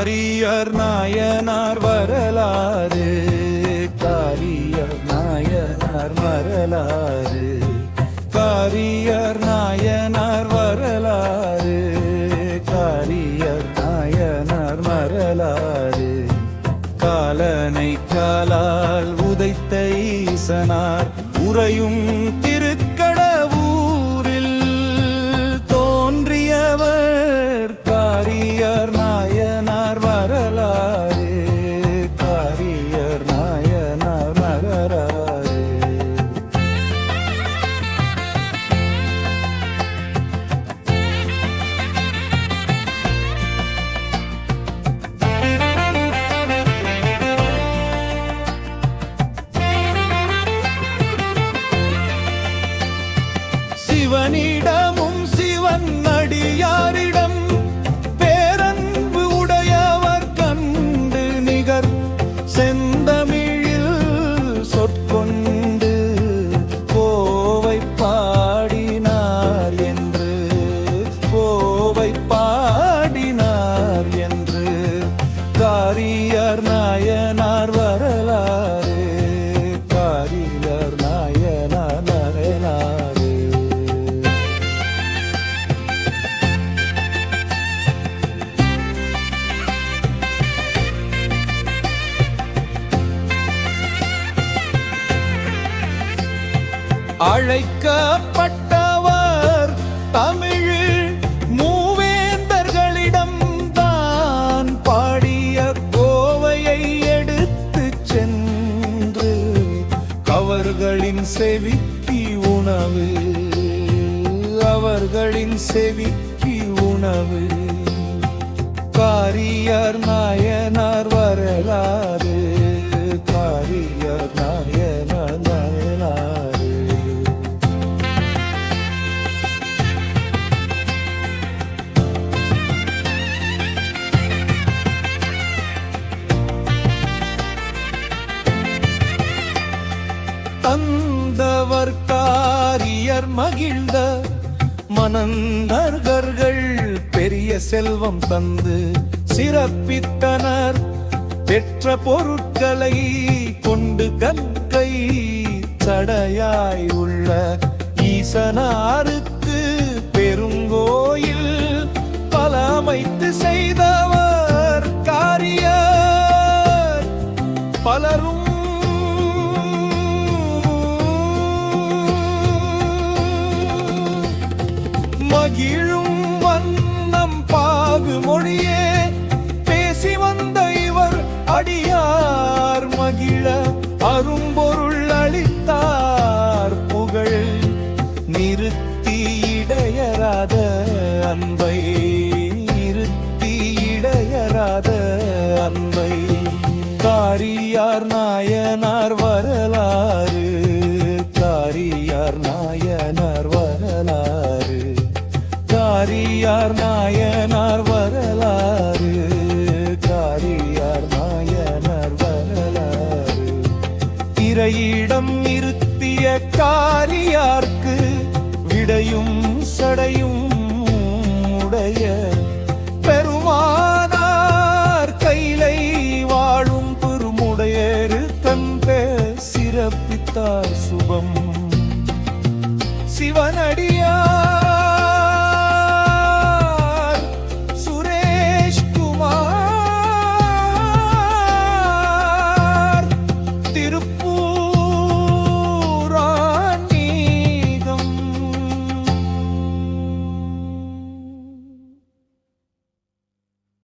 Career Nayanar வரலாறு, career Nayanar வரலாறு, career Nayanar வரலாறு, காரியர் நாயனார் வரலாறு. காலனை காலால் உதைத்த ஈசனார் உறையும் திருக்கடவூரில் தோன்றியவர் காரியர் நாயனார் வரலாறு, காரியர் நாயனார் வரலாறு. சிவனிடமும் சிவன் அடியாரிடம் பேரன்பு உடையவர் கண்டு நிகர் செந்தமிழில் சொற்கொண்டு கோவை பாடினார் என்று, கோவை பாடினார் என்று. காரியர் நாயனார் வரலாறு, காரியர் நாயனார் வரலாறு. அழைக்கப்பட்டவர் தமிழ் மூவேந்தர்களிடம் தான் பாடிய கோவையை எடுத்து சென்று அவர்களின் செவிக்கு உணவு, அவர்களின் செவிக்கு உணவு. காரியர் நாயனார் வரலாறு, காரியர் நாயனார் வரலாறு. தந்தவர் காரியர் மகிழ்ந்த மனந்தர்கள் பெரிய செல்வம் தந்து சிறப்பித்தனர். பெற்ற பொருட்களை கொண்டு கற்கை சடையாய் உள்ள ஈசனாருக்கு பெருங்கோயில் பல அமைத்து செய்தவர் காரியர். பலரும் மகிழும் வண்ணம் பாகு மொழியே பேசி வந்த இவர் அடியார் மகிழ அரும்பொருள் அளித்தார் புகழ். நிறுத்தி இடையராத அன்பை, நிறுத்தி இடையராத அன்பை. காரியார் நாயனார் வரலாறு, காரியார் நாயனார் வரலாறு, காரியார் நாயனார் வரலாறு, காரியார் நாயனார் வரலாறு. திரையிடம் நிறுத்திய காரியார்க்கு விடையும் சடையும் உடைய பெருமானார் கைலை வாழும் பெருமுடையரு தந்த சிறப்பித்தார் சுபம். சிவனடியார்